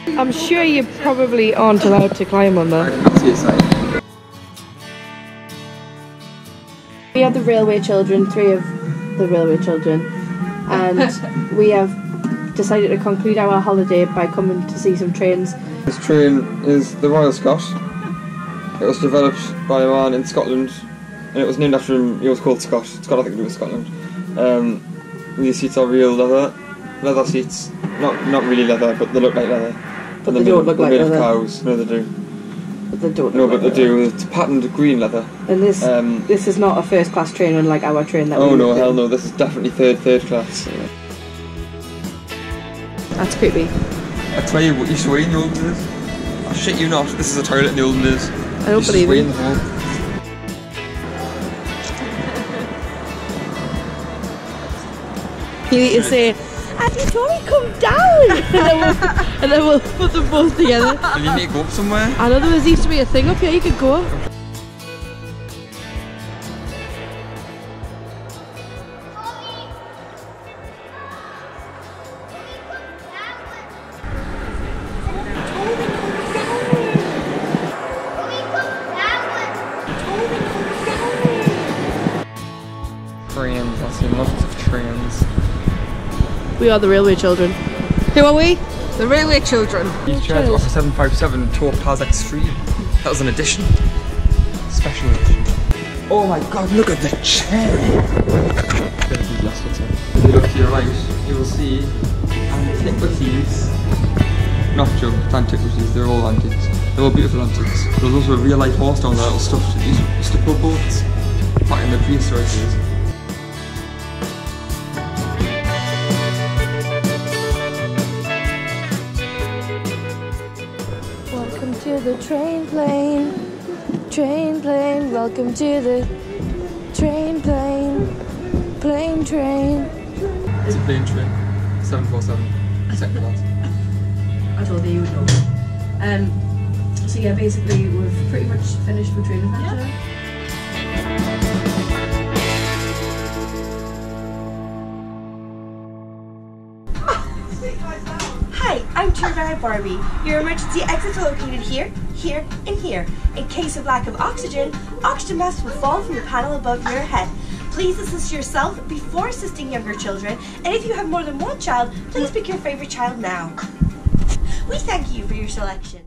I'm sure you probably aren't allowed to climb on that. I can't see a sign. We are the railway children, 3 of the railway children, and we have decided to conclude our holiday by coming to see some trains. This train is the Royal Scot. It was developed by a man in Scotland, and it was named after him. He was called Scott. It's got nothing to do with Scotland. These seats are real leather seats. Not really leather, but they look like leather. But they don't look like leather. They're made of cows. No, they do. But they don't. No, but they do. It's patterned green leather. And this is not a first class train unlike our train that we Oh no, hell no! This is definitely third class. That's creepy. I tell you what, you used to wait in the olden days. Oh shit, you not. This is a toilet in the olden days. I don't believe it. You need to say, Auntie Tori, come down! and then we'll put them both together. And you need to go up somewhere. I know there used to be a thing up here you could go. Trains, I've seen lots of trains. We are the railway children. Who are we? The railway children. These chairs were for 757 Tour Paz Extreme. That was an edition. Special edition. Oh my god, look at the chair! If you look to your right, you will see antiquities. Not junk, antiquities, they're all antiques. They're all beautiful antiques. There's also a real life horse down there, little stuffed. These used to pull boats back in the prehistoric days. Welcome to the train plane, welcome to the train plane, train. It's a plane train, 747, second class. I told you you would know. So yeah, basically we've pretty much finished with train adventure. Hi, I'm Tour Guide Barbie. Your emergency exits are located here, here, and here. In case of lack of oxygen masks will fall from the panel above your head. Please assist yourself before assisting younger children, and if you have more than one child, please pick your favorite child now. We thank you for your selection.